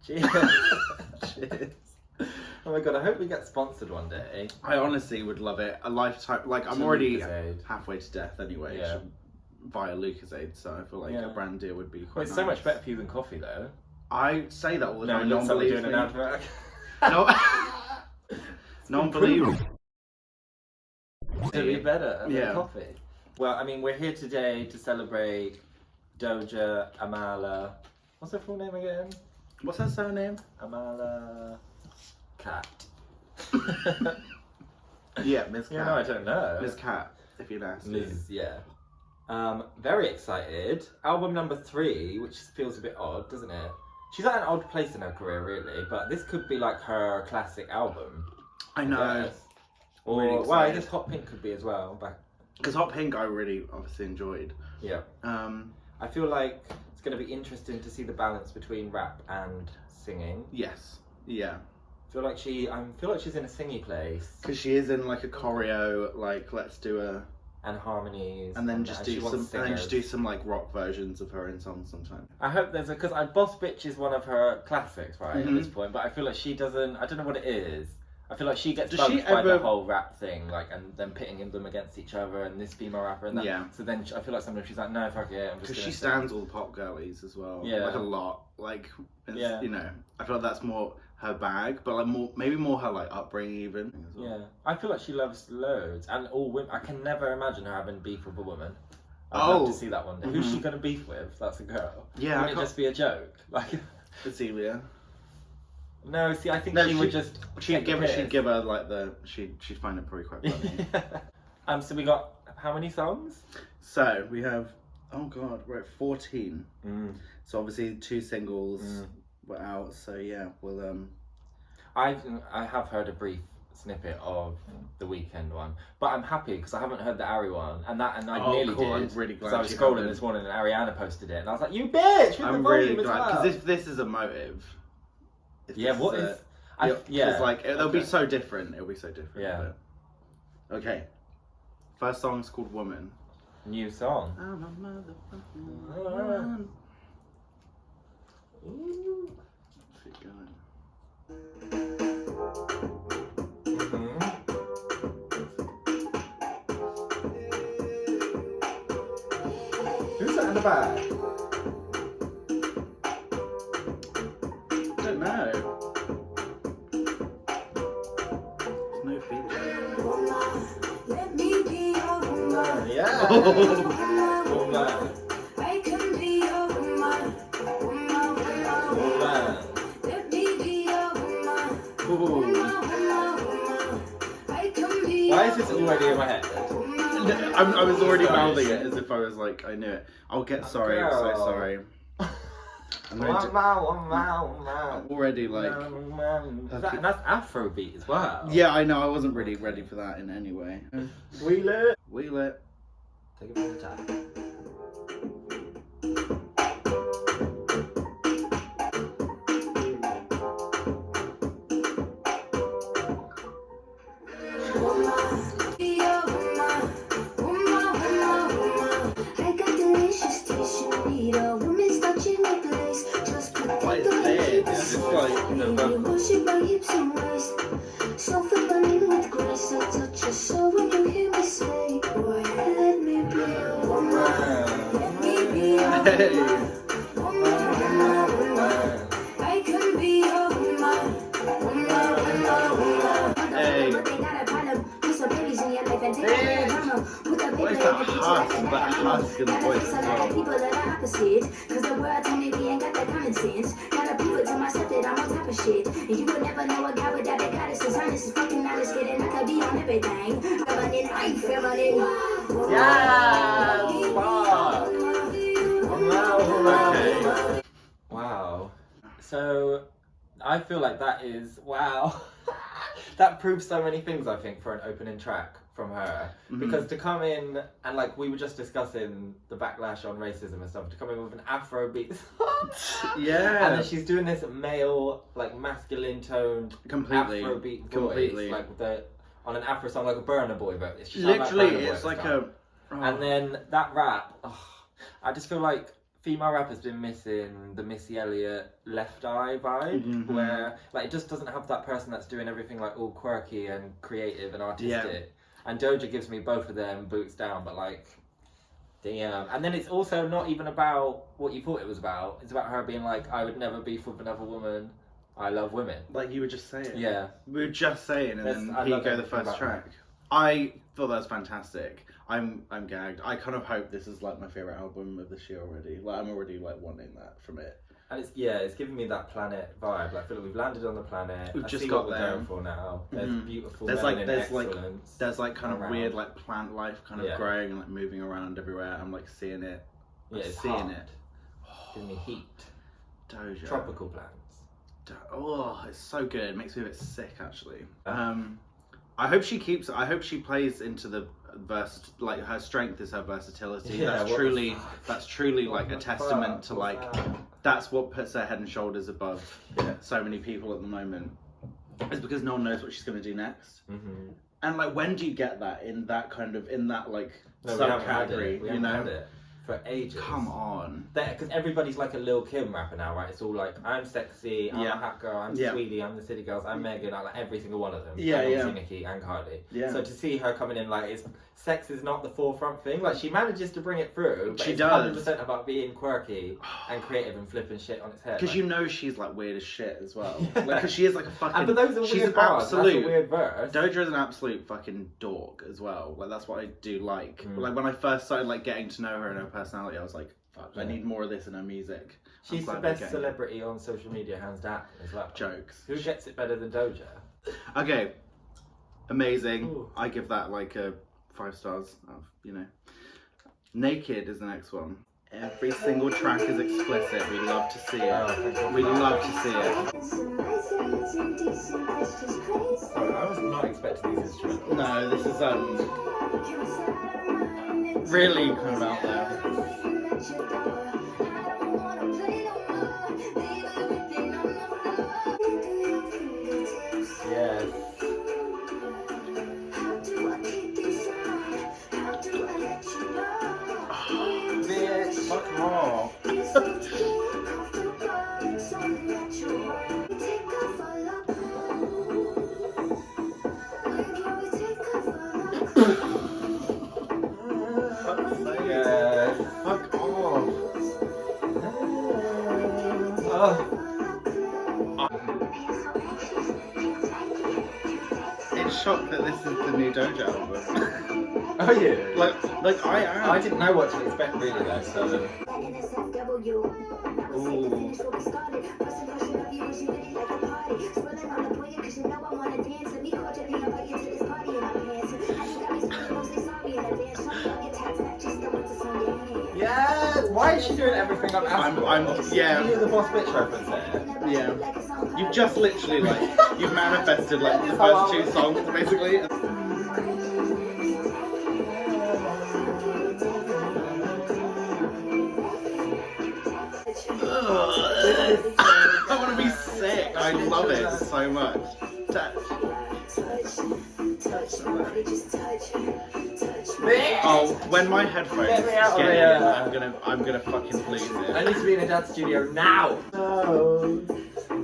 Cheers. Cheers. Oh my god, I hope we get sponsored one day. I honestly would love it. A lifetime, like I'm To already Lucozade. halfway to death anyway. Yeah. Via Lucozade, so I feel like a brand deal would be quite Well, it's so much better for you than coffee though. I say that all the time. No, No one believes doing me. an advert. No one believes me. It'd be better Yeah. than coffee. Well, I mean, we're here today to celebrate Doja, Amala. What's her full name again? What's her surname? Amala Cat. Yeah, Miss Cat. Yeah, no, I don't know. Miss Cat, if you'd ask. Liz, yeah. Very excited. Album number 3, which feels a bit odd, doesn't it? She's at an odd place in her career, really, but this could be like her classic album. I know. Yes. Or, Really well, I excited. guess Hot Pink could be as well. But Because Hot Pink I really obviously enjoyed. yeah. I feel like it's going to be interesting to see the balance between rap and singing. Yes. Yeah. I feel like she's in a singy place. Because she is in like a choreo, like let's do a And harmonies. and then just she do wants some and then just do singers. some like rock versions of her own songs sometime. I hope there's because Boss Bitch is one of her classics, right, at Mhm. this point, but I feel like she doesn't, I don't know what it is. I feel like she gets Does bugged she by the ever- whole rap thing, like, and then pitting them against each other, and this female rapper and that. Yeah. So then I feel like sometimes she's like, no, fuck it, I'm just Because gonna she sing. stands all the pop girlies as well. Yeah. Like a lot. Like it's, Yeah. you know, I feel like that's more her bag, but like maybe more her like upbringing even. As well. Yeah, I feel like she loves loads, and all women. I can never imagine her having beef with a woman. I'd love Oh. to see that one day. Who's she Mhm. gonna beef with? That's a girl. Yeah, I Wouldn't it can't- just be a joke? Like, Cecilia. no. See, I think No, she would just. She'd take the piss. give her like she'd find it probably quite funny. So we got how many songs? So we have, oh god, we're at 14. Mm. So obviously 2 singles were out. So yeah, we'll I have heard a brief snippet of the Weekend one, but I'm happy because I haven't heard the Ari one, and I nearly cool. did. I'm really glad So I was you scrolling haven't. this morning and Ariana posted it, and I was like, "You bitch!" With the I'm volume really as glad well. because this is a motive. If Yeah, this what is is? Because like they'll be okay. so different. It'll be so different. Yeah. but- Okay. First song's called Woman. New song. I'm a motherfucking woman. Ooh. Keep going. Who's that in the back? I don't know. There's no feature. Let me be your woman. Yeah. Oh. Woman. I can be your woman. Woman, woman, woman. Woman. Let me be your woman. Ooh. Woman, woman. I can be Why your is this already in my head? I was already Sorry. mouthing it as if I was like, I knew it. I'll get sorry, I'm so Girl. sorry. I'm going to, I'm already like, And that's Afrobeat as well. yeah, I know, I wasn't really ready for that in any way. Wheel it. Wheel it. Take it from the top. Be your woman. Woman, woman, woman. I got delicious taste. You need a woman's touch in the place. Just put What is the this? It's like, worship my hips and waist. So feminine with grace. I touch your soul when you hear me say, boy, let me be your woman. Let me be your Hey. woman. Woman, woman, woman. I can be your woman. Woman, woman, woman. Hey. But they got a problem. Put some babies in your life and take Hey. out the drama. Put the What is paper that in the husk? picture That husk in the Gotta voice face a as lot well. of people that are opposite. Cause the world told me we ain't got that common sense. Gotta prove it to myself that I'm on top of shit. And you would never know a guy without a goddess. His honest is fucking honest, kid, and I could be on everything. Feminine, I'm feminine. Yes! Fuck! Okay. Wow. So, I feel like that is, wow. That proves so many things, I think, for an opening track from her. Mhm. Because to come in, and like we were just discussing the backlash on racism and stuff, to come in with an Afrobeat Yeah. and then she's doing this male, like masculine toned Completely. Afrobeat voice, Completely. like on an Afro song, like a Burna Boy voice. It's just Literally, like Burna Boy it's like style. a. Oh. And then that rap, I just feel like female rapper's been missing the Missy Elliott Left Eye vibe, Mhm. where like it just doesn't have that person that's doing everything like all quirky and creative and artistic. And Doja gives me both of them boots down, but like, damn. And then it's also not even about what you thought it was about. It's about her being like, I would never beef with another woman. I love women. Like you were just saying. Yeah. We were just saying, and then I here you love go, the everything first about track. I thought that was fantastic. I'm gagged. I kind of hope this is like my favorite album of this year already. Like I'm already like wanting that from it. And it's giving me that planet vibe. Like, I feel like we've landed on the planet. We've I just see got what we're there. going for now. There's beautiful There's melanin like excellence. there's like kind of around. weird like plant life kind of growing and like moving around everywhere. I'm like seeing it. Yeah, it's seeing hot. it. Giving me heat. Doja. Tropical plants. Oh, it's so good. It makes me a bit sick actually. I hope she keeps. I hope she plays into the like her strength is her versatility. Yeah, that's truly like a testament to like that's what puts her head and shoulders above so many people at the moment. It's because no one knows what she's going to do next. Mm-hmm. And like, when do you get that in that like No, we haven't had subcategory? it. We You haven't know, had it for ages. come on. Because everybody's like a Lil Kim rapper now, right? It's all like, I'm sexy, I'm a hot girl, I'm Sweetie, I'm the City Girls, I'm Megan, I like every single one of them. Yeah, and yeah. obviously Nicki and Cardi. Yeah. So to see her coming in like, sex is not the forefront thing. Like, she manages to bring it through, but She it's does. 100% about being quirky and creative and flipping shit on its head. Because like, you know she's like weird as shit as well. Yeah. Like, because she is like a fucking. but those are she's weird an bars. absolute. That's a weird verse. Doja is an absolute fucking dork as well. Like that's what I do like. Like when I first started like getting to know her and her personality, I was like, fuck, I need more of this in her music. She's the best celebrity on social media, hands down, as well. Jokes. Who gets it better than Doja? Okay, amazing. Ooh. I give that like a 5 stars. Of, you know, Naked is the next one. Every single track is explicit. We love to see it. We love to see it. Sorry, I was not expecting these instrumentals. No, this is really kind of out there. Yes. Bitch, fuck off. Yes. Fuck off. It's shocked that this is the new Doja album. Oh yeah. Like I am. I didn't know what to expect really though, so. Yes! Why is she doing everything I'm asking? yeah. You do the boss bitch reference there. Yeah. You've just literally like you've manifested like the first 2 songs basically. I want to be sick. I love it so much. Touch. Oh, when my headphones Get me out of get in, here. I'm gonna fucking lose I it. need to be in a dance studio now!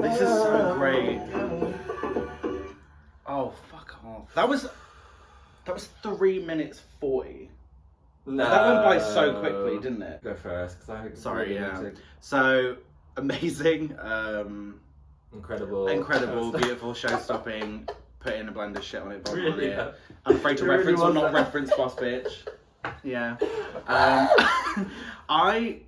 This is so great. Oh, fuck off. That was 3 minutes 40. No. That went by so quickly, didn't it? Go first, because I Sorry, really yeah. need to- So amazing, Incredible, beautiful, show-stopping. Put in a blend of shit on it. Really? On it. I'm afraid to It really reference or was not that. reference Boss Bitch. Yeah. I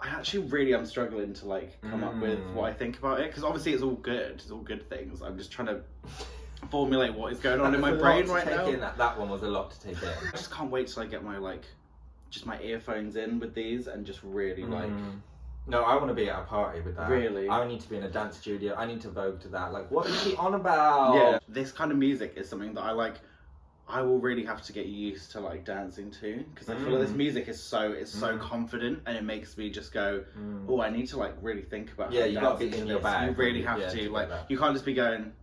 actually really am struggling to like come up with what I think about it because obviously it's all good. It's all good things. I'm just trying to formulate what is going on in my brain right now. That one was a lot to take in. I just can't wait till I get my like just my earphones in with these and just really like. No, I want to be at a party with that. Really? I need to be in a dance studio. I need to vogue to that. Like, what is she on about? Yeah, this kind of music is something that I like. I will really have to get used to like dancing to because I feel like this music is so confident and it makes me just go, oh, I need to like really think about. Yeah, how you got to be dancing in to your this. bag. You really have Yeah, to like. that. You can't just be going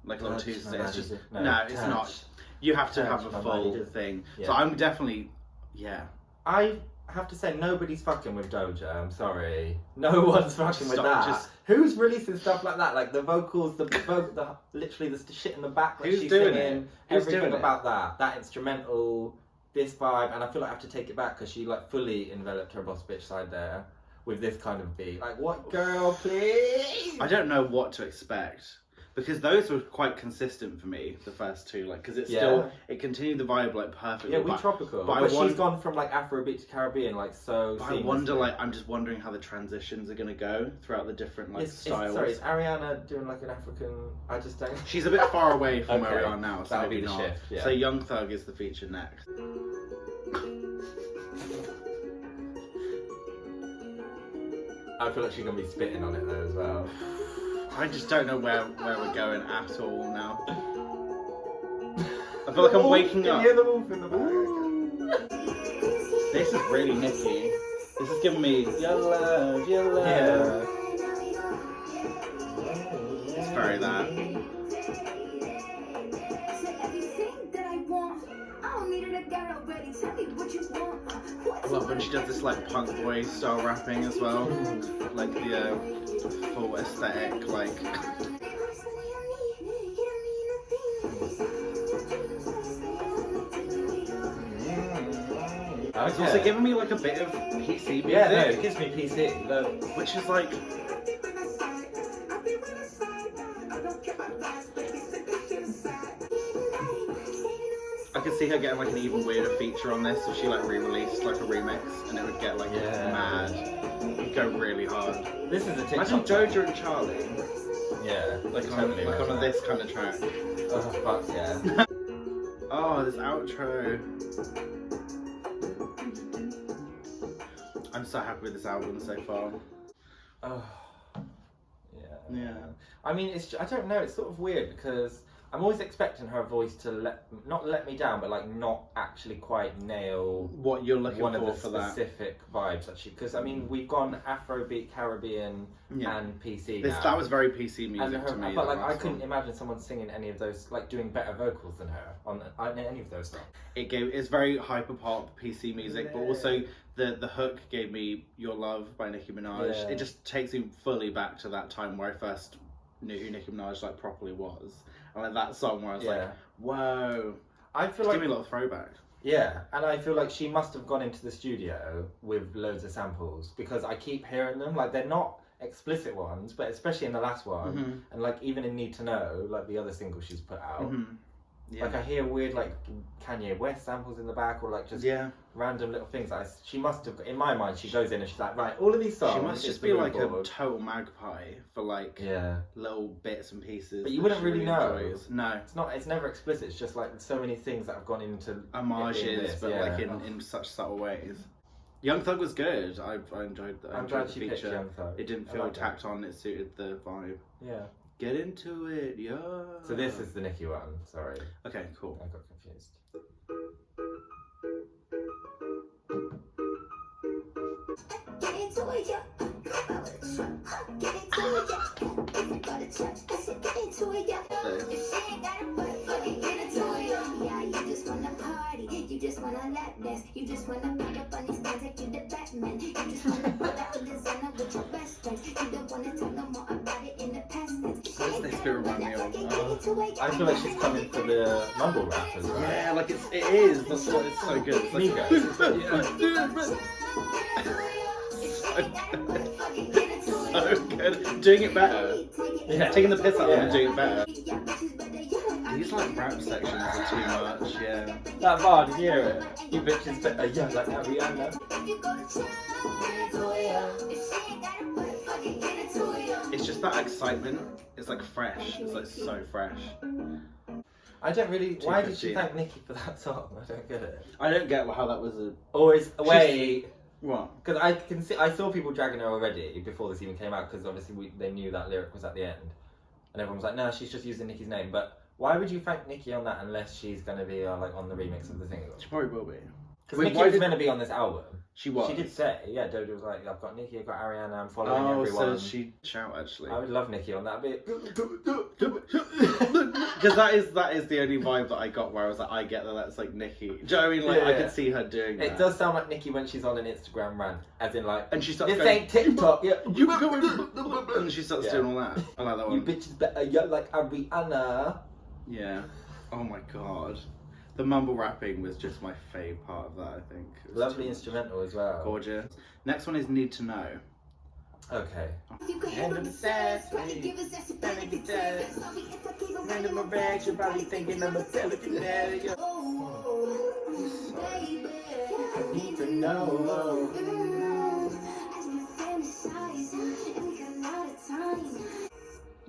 like a little Touch Tuesday. my It's just magic. no, it's touch. not. You have to Touch have my a full magic. thing. Yeah. So I'm definitely, yeah. I I have to say, nobody's fucking with Doja. I'm sorry, no one's fucking with that. Just- Who's releasing stuff like that? Like the vocals, literally the shit in the back. Like Who's she's doing singing it? Who's everything doing it? about that instrumental, this vibe, and I feel like I have to take it back because she like fully enveloped her boss bitch side there with this kind of beat. Like, what, girl, please? I don't know what to expect. Because those were quite consistent for me, the first two, like, because it continued the vibe, like, perfectly. Yeah, we tropical. But she's gone from, like, Afrobeat to Caribbean, like, so I wonder, like, I'm just wondering how the transitions are going to go throughout the different, like, styles. Sorry, is Ariana doing, like, an African... I just don't... She's a bit far away from where we Okay. are now, so That'll maybe be the not. shift, yeah. So Young Thug is the feature next. I feel like she's going to be spitting on it, though, as well. I just don't know where we're going at all now. I feel like I'm waking up. Can you hear the wolf in the back? This is really Nicki. This is giving me your love, your love. Yeah. It's very that. I love when she does this like punk boy style rapping as well. Like the full aesthetic, like. It's also giving me like a bit of PC music. Yeah, no, it gives me PC. Which is like. I could see her getting like an even weirder feature on this if she like re-released like a remix and it would get like mad. It'd go really hard. This is a TikTok. Imagine Doja and Charlie. Yeah, Like totally on this kind of track. Oh, fuck yeah. Oh, this outro. I'm so happy with this album so far. Oh, yeah. Yeah. I mean, I don't know. It's sort of weird because I'm always expecting her voice to not let me down, but like not actually quite nail What you're looking one of the for that. specific vibes actually. Because I mean, we've gone Afrobeat, Caribbean, and PC now. That was very PC music to me. But like, I couldn't imagine someone singing any of those, like doing better vocals than her on any of those songs. It's very hyper pop PC music, but also the hook gave me Your Love by Nicki Minaj. Yeah. It just takes me fully back to that time where I first knew who Nicki Minaj like properly was. And like that song where I was like, whoa. I feel Give like me a little throwback. Yeah, and I feel like she must have gone into the studio with loads of samples because I keep hearing them. Like, they're not explicit ones, but especially in the last one, and like even in Need to Know, like the other single she's put out. Yeah. Like, I hear weird like Kanye West samples in the back, or like just random little things. She must have, in my mind, she goes in and she's like, right, all of these songs. She must just be like a total magpie for like little bits and pieces. But you wouldn't really know. Enjoys. No, it's never explicit. It's just like so many things that have gone into homages, but like in such subtle ways. Young Thug was good. I enjoyed that. I'm glad she picked Young Thug. It didn't feel tacked on. It suited the vibe. Yeah. Get into it, yeah. So this is the Nicki one. Sorry. Okay, cool. I got confused. Get into it, yeah. Get into it, yeah. If you got a touch, I said get into it, yeah. If she ain't got a butt, fucking get into it, yeah. Yeah, you just wanna party, you just wanna lap dance, you just wanna put up on these guys, take you to Batman. You just wanna pull out the designer with your best friend. You don't wanna tell no more about it in the past tense. What's this bit remind me of? I feel like she's coming for the mumble rap as well. Yeah, like it is. That's what it's so good. It's like, so good. Doing it better. Yeah. Taking the piss out of them and doing it better. These like rap sections are too much, yeah. That bar, did you hear it? You bitches better young like Ariana. It's just that excitement. It's like fresh. It's like so fresh. I don't really. Why did 250. she thank Nicki for that song? I don't get it. I don't get how that was a. Always wait. What? Because I can see, I saw people dragging her already before this even came out. Because obviously they knew that lyric was at the end, and everyone was like, "No, she's just using Nicki's name." But why would you thank Nicki on that unless she's gonna be like on the remix of the single? She probably will be. Because Nicki was meant to be on this album. She was. She did say, yeah, Doja was like, I've got Nicki, I've got Ariana, I'm following everyone. So she shout actually. I would love Nicki on that bit. Because that is the only vibe that I got where I was like, I get that that's like Nicki. Do you know what I mean? Like, I could see her doing that. It does sound like Nicki when she's on an Instagram rant, as in like, and she starts this going, ain't TikTok, yeah. You going, and she starts doing all that. I like that one. You bitches better, yeah, like Ariana. Yeah. Oh my god. The mumble rapping was just my fave part of that, I think. Lovely instrumental as well. Gorgeous. Next one is Need to Know. Okay. You could handle the sass, probably give us that pathetic attack. Random my bags, you're probably thinking I'm a telekinetic. Baby, I need to know.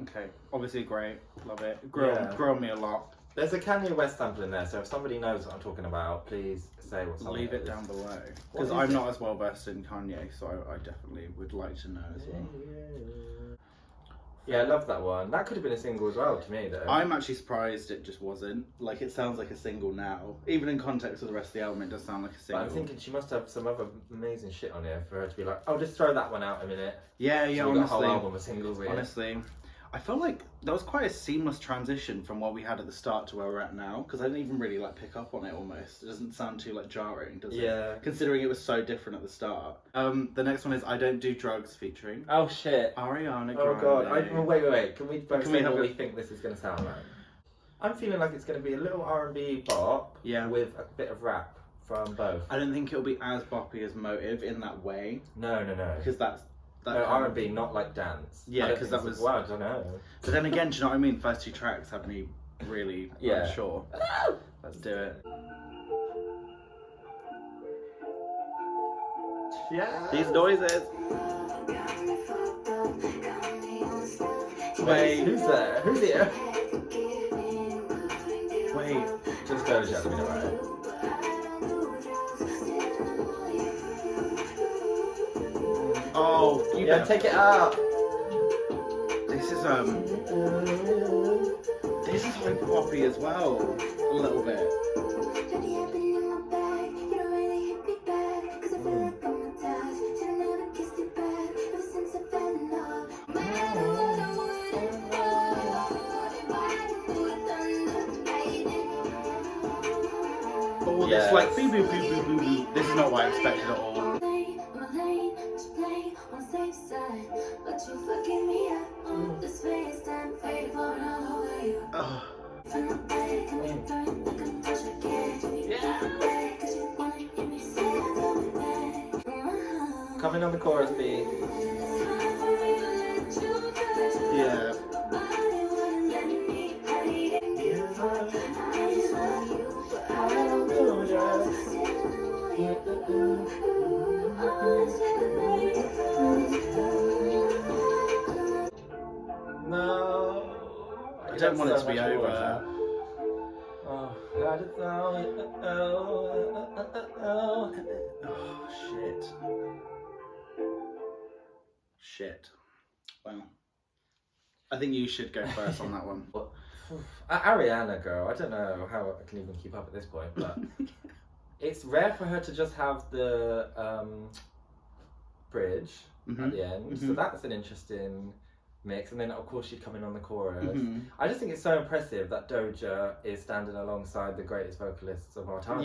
Okay, obviously great. Love it. Grew on me a lot. There's a Kanye West sample in there, so if somebody knows what I'm talking about, please say what's on it. Leave it down below. Because I'm not as well versed in Kanye, so I definitely would like to know as well. Yeah, I love that one. That could have been a single as well to me, though. I'm actually surprised it just wasn't. Like, it sounds like a single now. Even in context of the rest of the album, it does sound like a single. But I'm thinking she must have some other amazing shit on here for her to be like, oh, just throw that one out a minute. Yeah, So honestly. got a whole album of singles with. Honestly. I felt like that was quite a seamless transition from what we had at the start to where we're at now, because I didn't even really like pick up on it almost. It doesn't sound too like jarring, does it? Yeah. Considering it was so different at the start. The next one is I Don't Do Drugs featuring Oh shit. Ariana Grande. Oh god. Wait. Can we both say have what a- we think this is going to sound like? I'm feeling like it's going to be a little R&B bop with a bit of rap from both. I don't think it'll be as boppy as Motive in that way. No. Because that's... No, R&B, not like dance. Yeah, because that was... Well, I don't know. But then again, do you know what I mean? First two tracks have me really unsure. Let's do it. Yeah. These noises. Wait. Who's there? Who's here? Wait. Just Doja, let me know, right? Oh, you better take it up. This is like poppy as well, a little bit. Oh, this like beep beep beep beep beep beep. This is not what I expected at all. Coming on the chorus beat. Yeah. No. I don't want it to be over. Oh, I just Oh, shit. Shit. Well, I think you should go first on that one. Ariana, girl, I don't know how I can even keep up at this point, but it's rare for her to just have the bridge at the end, so that's an interesting mix. And then, of course, she'd come in on the chorus. I just think it's so impressive that Doja is standing alongside the greatest vocalists of our time.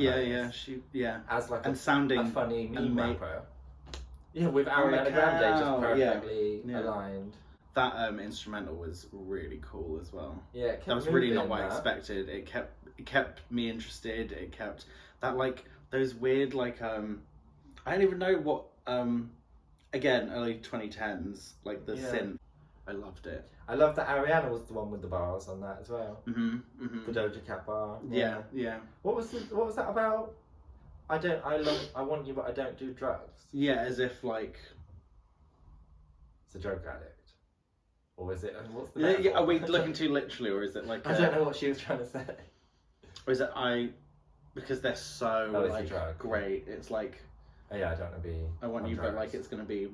As like and sounding a funny meme rapper. Yeah, with Ariana Grande just perfectly aligned. That instrumental was really cool as well. Yeah, it kept that was really not what I that. expected. It kept me interested. It kept that like those weird like I don't even know what again early 2010s like the synth. I loved it. I love that Ariana was the one with the bars on that as well. The Doja Cat bar. Yeah. What was that about? I want you, but I don't do drugs. Yeah, as if like it's a drug addict. Or is it? What's the are we looking too literally, or is it like? I don't know what she was trying to say. Or is it because they're so like great? It's like. Oh, yeah, I don't want to be. I want you, but like it's gonna be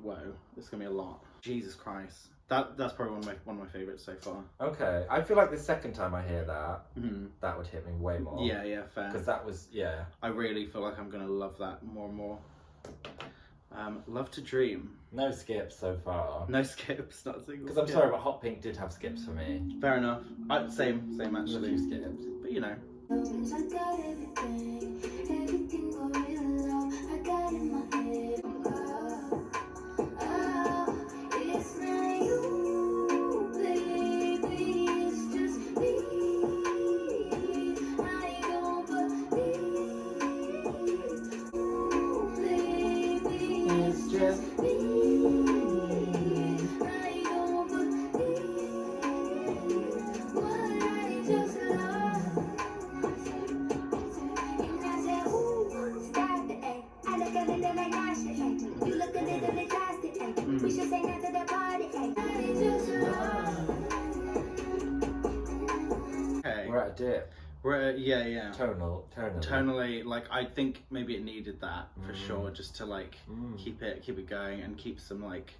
it's gonna be a lot. Jesus Christ, that's probably one of my favorites so far. Okay, I feel like the second time I hear that, that would hit me way more. Yeah, fair. Because that was I really feel like I'm gonna love that more and more. Love to Dream. No skips so far. No skips, not a single. Because I'm sorry, but Hot Pink did have skips for me. Fair enough. Same A actually. few skips. But you know. We're at a dip. Yeah. Tonally. Tonally, like I think maybe it needed that for sure, just to like keep it going and keep some like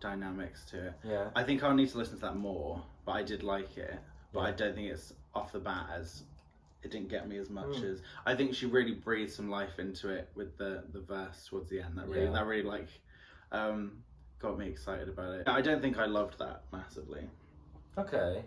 dynamics to it. Yeah. I think I'll need to listen to that more, but I did like it. But I don't think it's off the bat as it didn't get me as much as I think she really breathed some life into it with the verse towards the end. That really like got me excited about it. I don't think I loved that massively. Okay.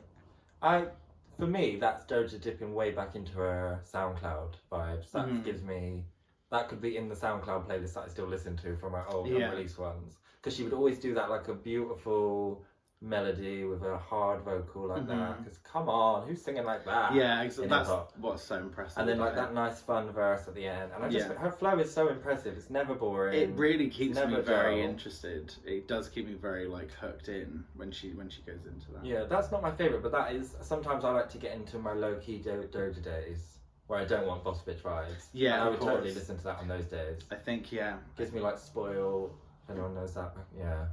For me, that's Doja dipping way back into her SoundCloud vibes. That gives me... That could be in the SoundCloud playlist that I still listen to from her old unreleased ones. Because she would always do that, like a beautiful melody with a hard vocal like that. Because come on, who's singing like that? Yeah, that's what's so impressive. And then like that nice fun verse at the end. And I just her flow is so impressive. It's never boring. It really keeps me very dull. interested. It does keep me very like hooked in when she goes into that. Yeah, that's not my favourite, but that is sometimes I like to get into my low key Doja days where I don't want boss bitch vibes. Yeah, and I would of course. totally listen to that on those days. I think Gives me like Spoil. If anyone knows that, yeah.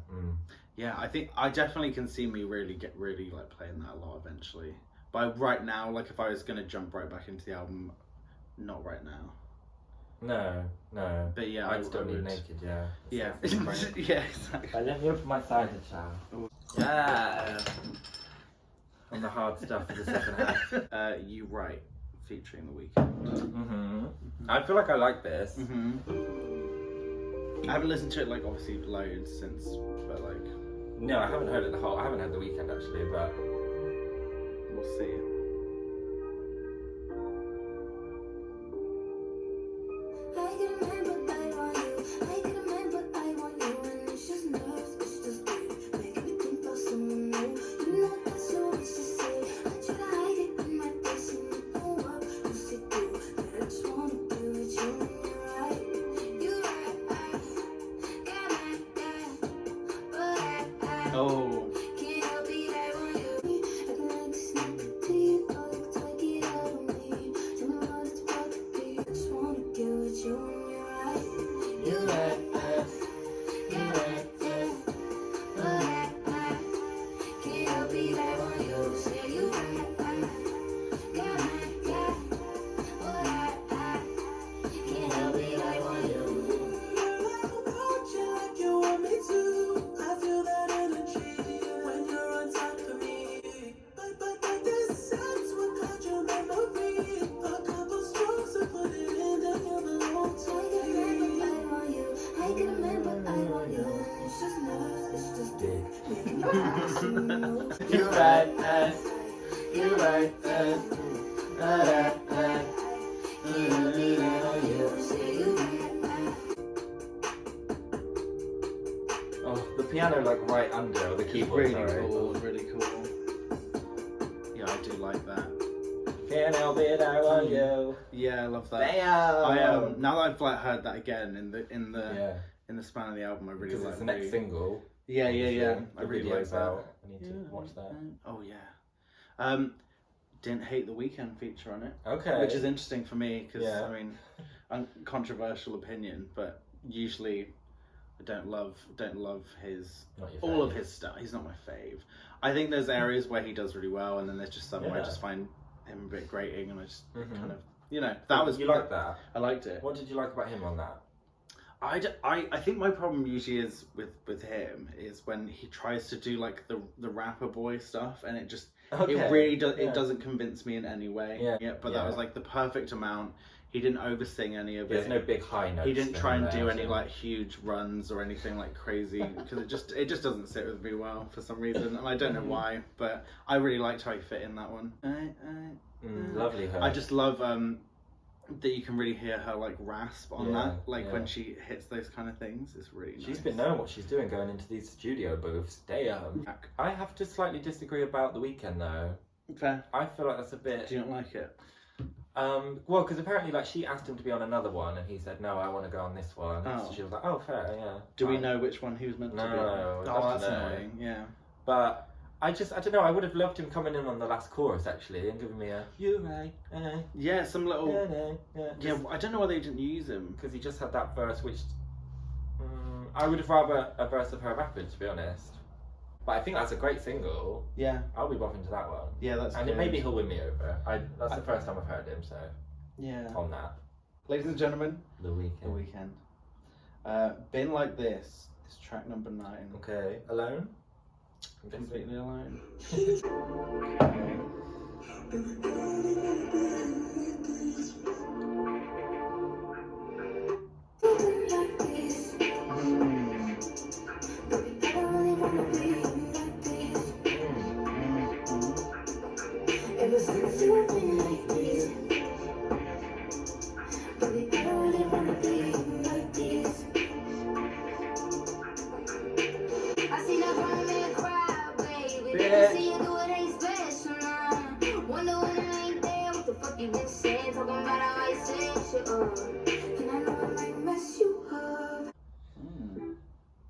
Yeah, I think I definitely can see me really like playing that a lot eventually. But right now, like if I was gonna jump right back into the album, not right now. No. But yeah, I'd still need Naked, yeah. Yeah, yeah, exactly. I let me open my cider, child. Yeah. On the hard stuff for the second half. You Right, featuring The Weeknd. I feel like I like this. I haven't listened to it like obviously loads since, but like. No, I haven't heard it the whole. I haven't heard The Weeknd actually, but we'll see. Oh. Oh, the piano like right under the keyboard. Really cool. Yeah, I do like that. Can't help it, I want you. Yeah, I love that. Damn. Now that I've like heard that again in the span of the album, I really like it's the next single. Yeah. I really like that. I need to watch that. Oh yeah. Didn't hate the Weeknd feature on it. Okay. Which is interesting for me because I mean, controversial opinion, but usually I don't love his of his stuff. He's not my fave. I think there's areas where he does really well, and then there's just some where I just find him a bit grating, and I just kind of that was. You like that? I liked it. What did you like about him on that? I think my problem usually is with him is when he tries to do like the rapper boy stuff, and it just it really does it doesn't convince me in any way. Yeah. But that was like the perfect amount. He didn't oversing any of There's it. no big high notes. He didn't try and do any so. like huge runs or anything like crazy because it just doesn't sit with me well for some reason, and I don't know why. But I really liked how he fit in that one. Lovely her. I just love that you can really hear her like rasp on that, like when she hits those kind of things. It's really nice. She's been knowing what she's doing going into these studio booths. Damn. I have to slightly disagree about The Weeknd though. Fair. I feel like that's a bit. Do you not like it? Well, because apparently, like, she asked him to be on another one, and he said, "No, I want to go on this one." Oh. So she was like, "Oh, fair, yeah." Do we know which one he was meant to be on? No, Oh, that's annoying. Yeah. But I don't know. I would have loved him coming in on the last chorus actually and giving me a "you right." Yeah, some little. Yeah, I don't know why they didn't use him. Because he just had that verse, which I would have rather a verse of her rapping, to be honest. But I think that's a great single. Yeah. I'll be bopping to that one. Yeah, that's and good. maybe he'll win me over. That's the first time I've heard him, so yeah. on that. Ladies and gentlemen, The Weeknd. The Weeknd. Been Like This is track number 9. Okay, alone? Completely alone.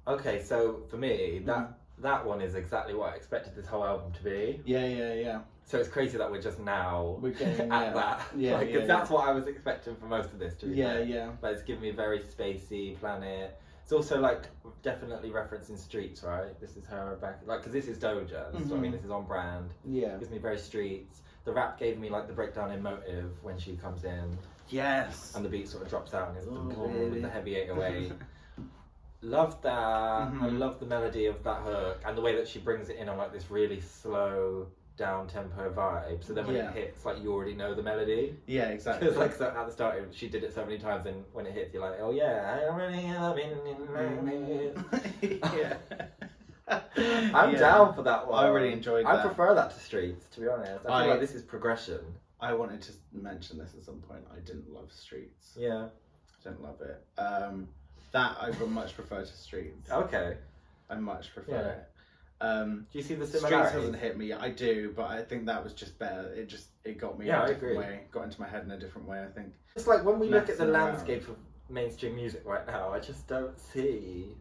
Okay, so for me, that one is exactly what I expected this whole album to be. Yeah. So it's crazy that we're just now getting at that. Yeah, like, yeah, that's what I was expecting for most of this to be. Yeah. But it's giving me very spacey, Planet. It's also like definitely referencing Streets, right? This is her back, like, because this is Doja. This is what I mean. This is on brand. Yeah. Gives me very Streets. The rap gave me like the breakdown in Motive when she comes in. Yes. And the beat sort of drops out and it's really? with the heavy 808. Love that. I love the melody of that hook and the way that she brings it in on like this really slow down tempo vibe. So then when it hits, like you already know the melody. Yeah, exactly. Because like so at the start, she did it so many times, and when it hits, you're like, oh yeah, I already have in Yeah. I'm down for that one. I really enjoyed that. I prefer that to Streets, to be honest. I feel like this is progression. I wanted to mention this at some point. I didn't love Streets. Yeah. I didn't love it. That I would much prefer to Streets. Okay. I much prefer it. Do you see the Streets similarities? hasn't hit me. I do, but I think that was just better. It got me in a different way. Got into my head in a different way, I think. It's like when we look at the Messing around. landscape of mainstream music right now, I just don't see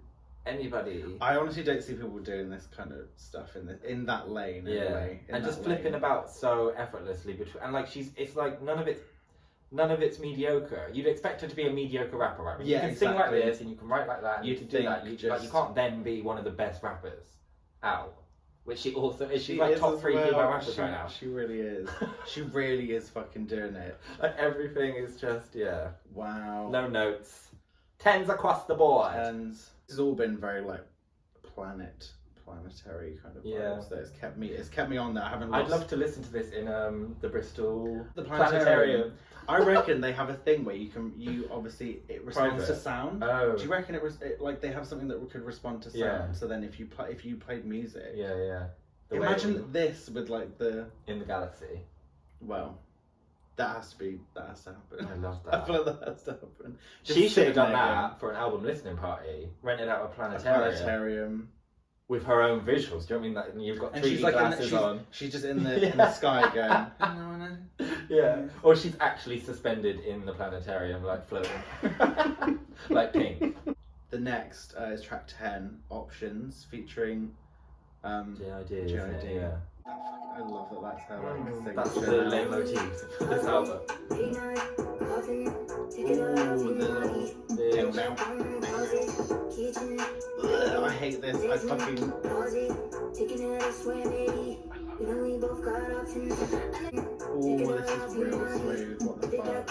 anybody. I honestly don't see people doing this kind of stuff in that lane. Anyway, and just flipping about so effortlessly between, and like it's like none of it's mediocre. You'd expect her to be a mediocre rapper, right? Yeah, you can sing like this and you can write like that and you can do that. You can't then be one of the best rappers out. Which she also is. She's like top 3 female rappers right now. She really is. She really is fucking doing it. Like everything is just Wow. no notes. 10s across the board. And it's all been very like planetary kind of vibes. So it's kept me on there. I haven't lost. I'd love to listen to this in the Bristol Planetarium. I reckon they have a thing where you obviously it responds to sound. Oh. Do you reckon like they have something that could respond to sound? Yeah. So then if you played music. Yeah. Imagine this with like in the galaxy. Well, that has to happen. I love that. I feel like that has to happen. She should have done that for an album listening party. Rented out a planetarium. With her own visuals. Do you know what I mean? Like, you've got 3D glasses on. She's just in the sky going. Yeah. Or she's actually suspended in the planetarium, like floating. Like Pink. The next is track 10, Options, featuring J.I.D. Yeah. I love that that's her like that's the signature. leitmotif for this album. I hate this. I fucking. Oh, this is real smooth. What the fuck?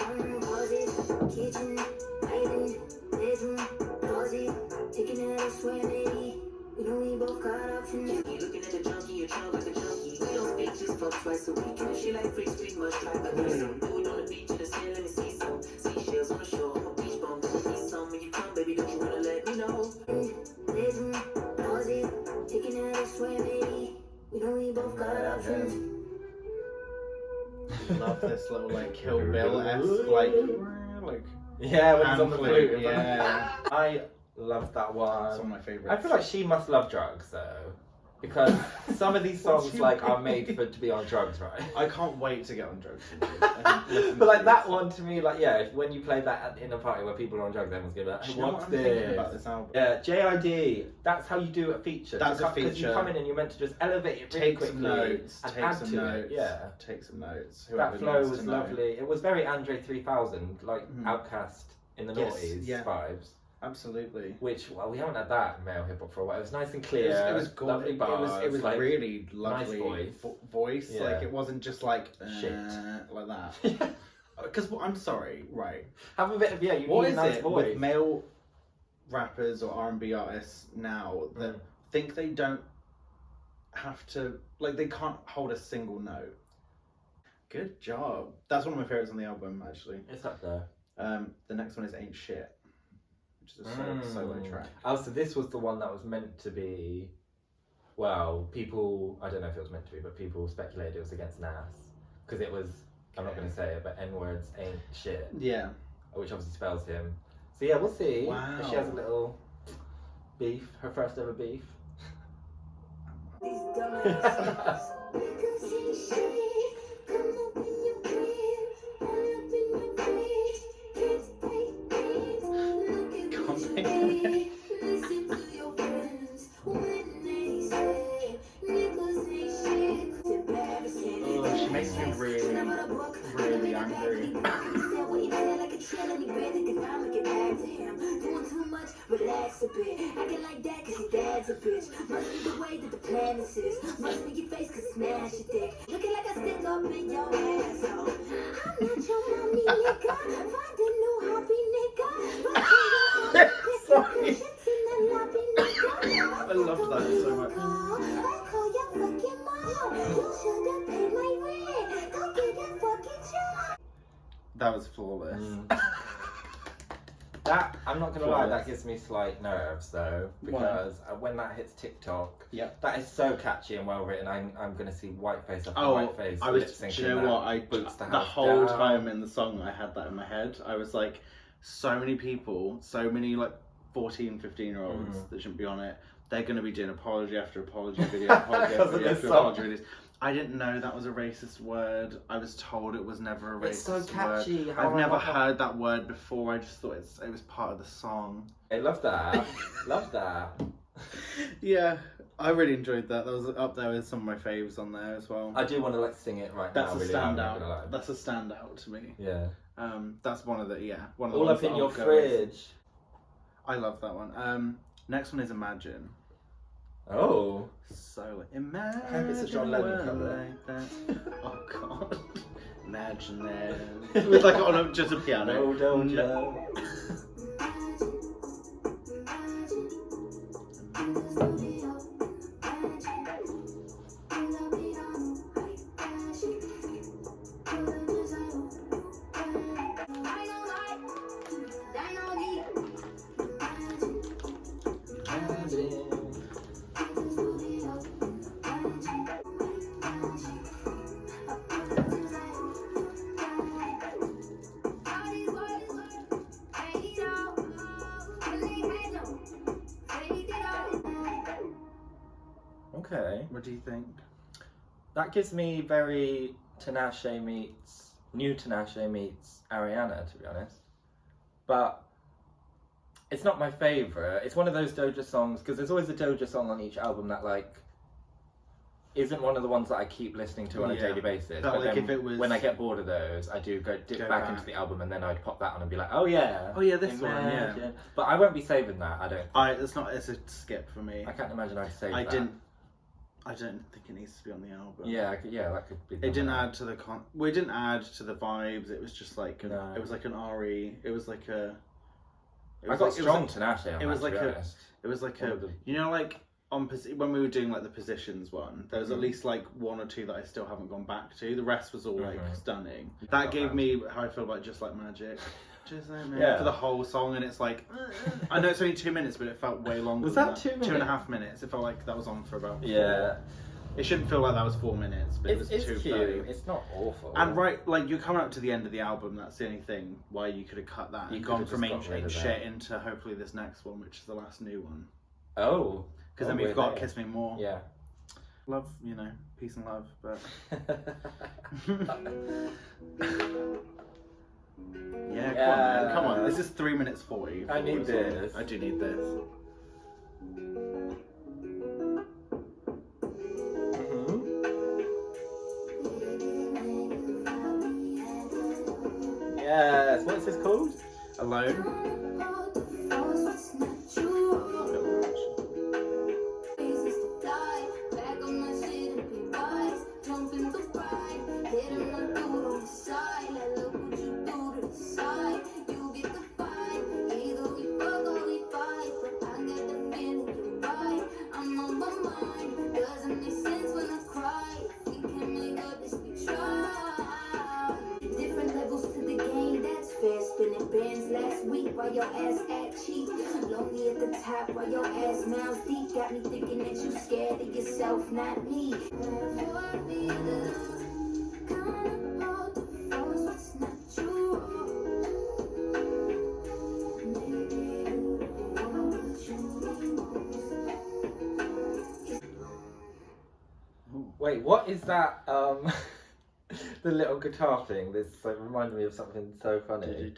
imagine. Love this little like Kill Bill-esque like Yeah, when it's on the hand flute, flute. yeah. I love that It's one. one of my favourites. I feel like she must love drugs though, because some of these songs like are made for to be on drugs, right? I can't wait to get on drugs. But like that one to me, like yeah, when you play that in a party where people are on drugs, everyone's gonna be like, Do you know what what's I'm thinking this? about this album? Yeah, JID. That's how you do a feature. That's a Because you feature. come in and you're meant to just elevate it really Take quickly some notes. and Take add some to notes. it. Yeah. Take some notes. That Whoever flow needs was to know. lovely. It was very Andre 3000, like Outcast in the Yes, noughties yeah. vibes. Absolutely. Which, well, we haven't had that in male hip hop for a while. It was nice and clear. It was good. Lovely bars. It was like, really lovely nice voice. Yeah. Like it wasn't just like Shit. like that. Because I'm sorry, right? Have a bit of, yeah, you What need is a nice it voice. with male rappers or R&B artists now that think they don't have to, like they can't hold a single note? Good job. That's one of my favorites on the album, actually. It's up there. The next one is Ain't Shit, which is a solo track. Oh, so this was the one that was meant to be, well, people, I don't know if it was meant to be, but people speculated it was against Nas. Because it was, I'm not going to say it, but N-words ain't shit. Yeah. Which obviously spells him. So yeah, we'll see. Wow. If she has a little beef, her first ever beef. She makes me really, really angry. Relax a bit, acting like that cause your dad's a bitch. Must be the way that the plan is. Must be your face cause it smash your dick. Looking like I stick up in your asshole. I'm not your mommy, nigga. Find a new hobby, nigga. Sorry. I love that so much. I call your fucking mom. You should've paid my rent. Go get that fucking job. That was flawless. That, I'm not going to lie, that gives me slight nerves though, because when that hits TikTok, that is so catchy and well written. I'm going to see whiteface after whiteface. I was, do you know what? The whole time in the song I had that in my head. I was like, so many people, so many like 14, 15-year-olds that shouldn't be on it, they're going to be doing apology after apology video, apology after video after apology videos. I didn't know that was a racist word. I was told it was never a racist it's so catchy. word. I've never heard that word before. I just thought it was part of the song. I love that. Love that. Yeah, I really enjoyed that. That was up there with some of my faves on there as well. I do want to like sing it right That's now. a really standout. That's a standout to me. Yeah. That's one of the one of the All ones up in that your I'll go fridge. with. I love that one. Next one is Imagine. Oh. So imagine. I hope it's a John Lennon cover. like that. Oh god. Imagine that. With like on just a piano. No, Doja. Okay. What do you think? That gives me very new Tinashe meets Ariana, to be honest. But it's not my favourite. It's one of those Doja songs, because there's always a Doja song on each album that like isn't one of the ones that I keep listening to on a daily basis. But like then if it was... when I get bored of those, I do go back into the album, and then I'd pop that on and be like, oh yeah, this one, yeah. But I won't be saving that. I don't. It's a skip for me. I can't imagine I'd save that. I don't think it needs to be on the album. Yeah, that could be. It didn't add to the it didn't add to the vibes. It was just like it was like an RE. It was like a. I got strong Tinashe on it was that, like to be a. honest. It was like a. You know, like when we were doing like the positions one, there was at least like one or two that I still haven't gone back to. The rest was all like stunning. That gave me how I feel about Just Like Magic. Just like Magic for the whole song, and it's like I know it's only 2 minutes, but it felt way longer. Was than that 2 minutes? 2.5 minutes. It felt like that was on for about. Yeah. It shouldn't feel like that was 4 minutes, but it was It's 2:30. cute. It's not awful. And like you're coming up to the end of the album. That's the only thing why you could have cut that and gone from Ain't Shit into hopefully this next one, which is the last new one. Oh, because then we've got Kiss Me More. Yeah. Love, peace and love, but yeah, come on. This is 3 minutes 40. I need this. I do need this. Yes. What's this called? Alone. While your ass act cheap, lonely at the top while your ass mouths deep, got me thinking that you scared of yourself, not me. Wait, what is that? The little guitar thing. This reminded me of something so funny.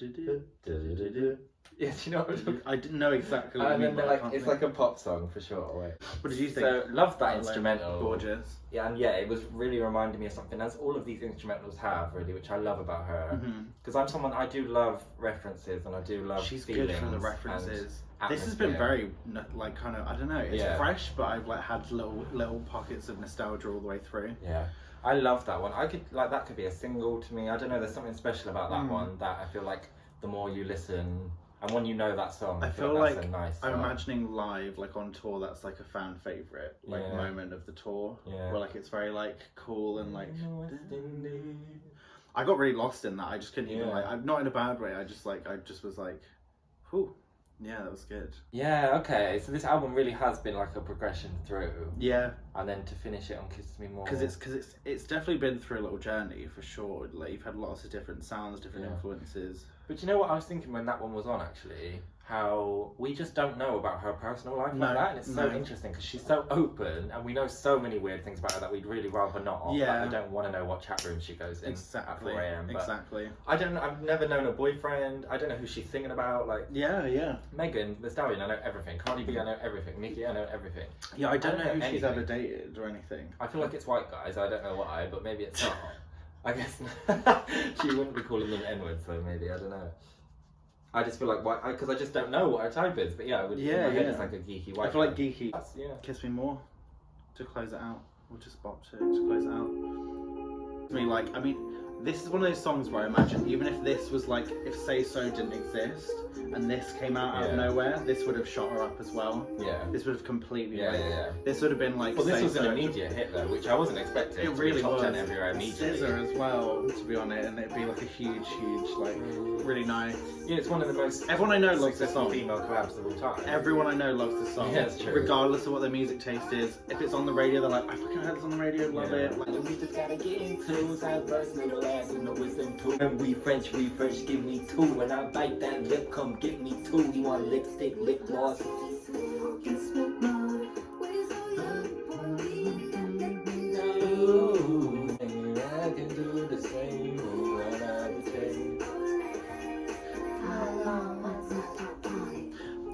Yes, you know what I'm talking. I didn't know exactly what And you then mean. they're like, it's like a pop song for sure. Wait. What did you think? So love that instrumental. Gorgeous. Yeah, and yeah, it was really reminding me of something, as all of these instrumentals have, really, which I love about her. Because I'm someone, I do love references, and I do love She's feelings. good for the references. and This has been atmosphere. very, like, kind of, I don't know, it's fresh, but I've like had little pockets of nostalgia all the way through. Yeah. I love that one. I could, like, that could be a single to me. I don't know, there's something special about that one that I feel like the more you listen, and when you know that song, I feel that's like a nice I'm song. imagining live, like on tour, that's like a fan favorite, like moment of the tour, where like it's very like cool and like. I got really lost in that. I just couldn't even like. I'm not in a bad way. I just was like, whew. Yeah, that was good. Yeah, okay. So this album really has been like a progression through. Yeah. And then to finish it on Kiss Me More. Because it's definitely been through a little journey for sure. Like you've had lots of different sounds, different influences. But you know what I was thinking when that one was on, actually? How we just don't know about her personal life like that, and it's so interesting because she's so open, and we know so many weird things about her that we'd really rather not. Yeah. Like, we don't want to know what chat room she goes in at 4 a.m. But exactly. I don't know. I've never known a boyfriend. I don't know who she's singing about. Like Megan Thee Stallion, I know everything. Cardi B, I know everything. Nicki, I know everything. Yeah, I don't know who she's ever dated or anything. I feel like it's white guys. I don't know why, but maybe it's not. I guess she wouldn't be calling them N-words, so maybe I don't know. I just feel like because I just don't know what her type is, but in my head it's like a geeky white. I feel like geeky. Yeah. Kiss Me More to close it out. We'll just bop to close it out. I mean, like, this is one of those songs where I imagine even if this was like, if Say So didn't exist and this came out of nowhere, this would have shot her up as well. Yeah. This would have completely. Yeah. This would have been like. Well, this was an immediate hit though, which I wasn't expecting. It really top was. 10 everywhere immediately. Scissor as well, to be on it, and it'd be like a huge, like, really nice. Yeah, it's one of the most. Everyone I know loves this song. Female collabs of all time. Everyone I know loves this song. Yeah, it's true. Regardless of what their music taste is. If it's on the radio, they're like, I fucking heard this on the radio, love it. Like, we just gotta get into side verse, little ass, you know wisdom too. And we French, give me two. When I bite that lip, come get me two. You want lipstick, lip gloss.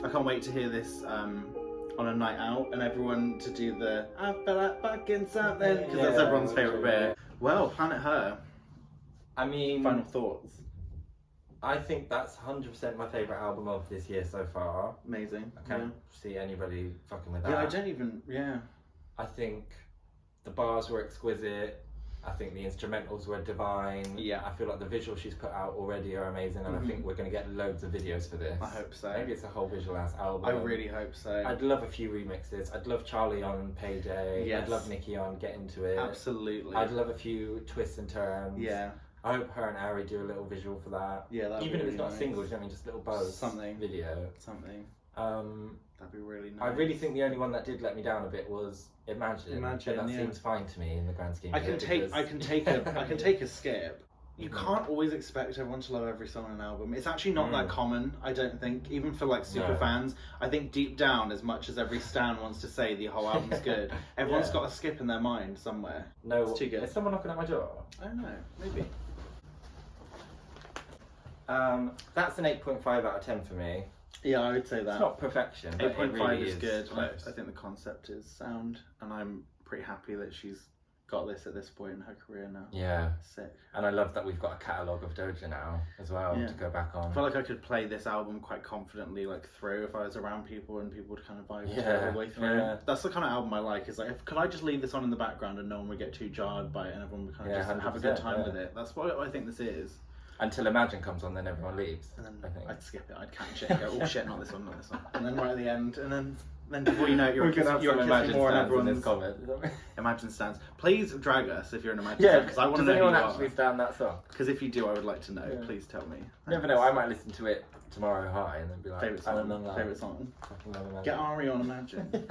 I can't wait to hear this on a night out and everyone to do the I feel like fucking something, because that's everyone's favourite bit. Well, Planet Her. I mean, final thoughts. I think that's 100% my favourite album of this year so far. Amazing. I can't see anybody fucking with that. Yeah, I don't even, I think the bars were exquisite. I think the instrumentals were divine. Yeah. I feel like the visuals she's put out already are amazing, and I think we're going to get loads of videos for this. I hope so. Maybe it's a whole visual ass album. I really hope so. I'd love a few remixes. I'd love Charlie on Payday. Yes. I'd love Nicki on Get Into It. Absolutely. I'd love a few twists and turns. Yeah. I hope her and Ari do a little visual for that. Yeah, that even if really it's not nice. singles, I mean, just little buzz Something. video. Something. That'd be really nice. I really think the only one that did let me down a bit was Imagine. Imagine, but that yeah. seems fine to me in the grand scheme I of can it. take because- I can take a skip. You can't always expect everyone to love every song on an album. It's actually not that common, I don't think, even for like super fans. I think deep down, as much as every stan wants to say the whole album's good, everyone's got a skip in their mind somewhere. No, it's too good. Is someone knocking at my door? I don't know, maybe. That's an 8.5 out of 10 for me. Yeah, I would say that. It's not perfection, but 8.5 it really is good. close. I think the concept is sound, and I'm pretty happy that she's got this at this point in her career now. Yeah. Sick. And I love that we've got a catalogue of Doja now as well to go back on. I feel like I could play this album quite confidently, like through, if I was around people and people would kind of vibe to it all the way through. Yeah. That's the kind of album I like. Is like, could I just leave this on in the background and no one would get too jarred by it, and everyone would kind of just have a good time with it. That's what I think this is. Until Imagine comes on, then everyone leaves. And then I think. I'd skip it. I'd catch it and go, oh shit, not this one, not this one. And then right at the end, and then before you know it, you're kissing more on everyone's comment. Imagine stands. Please drag us if you're an Imagine Yeah, stan, because I want to know does anyone who you actually are. stand that song? Because if you do, I would like to know. Yeah. Please tell me. You never know, I might listen to it tomorrow high and then be like, Favourite I don't song. know. Favourite song. Fucking love Imagine. Get Ari on Imagine.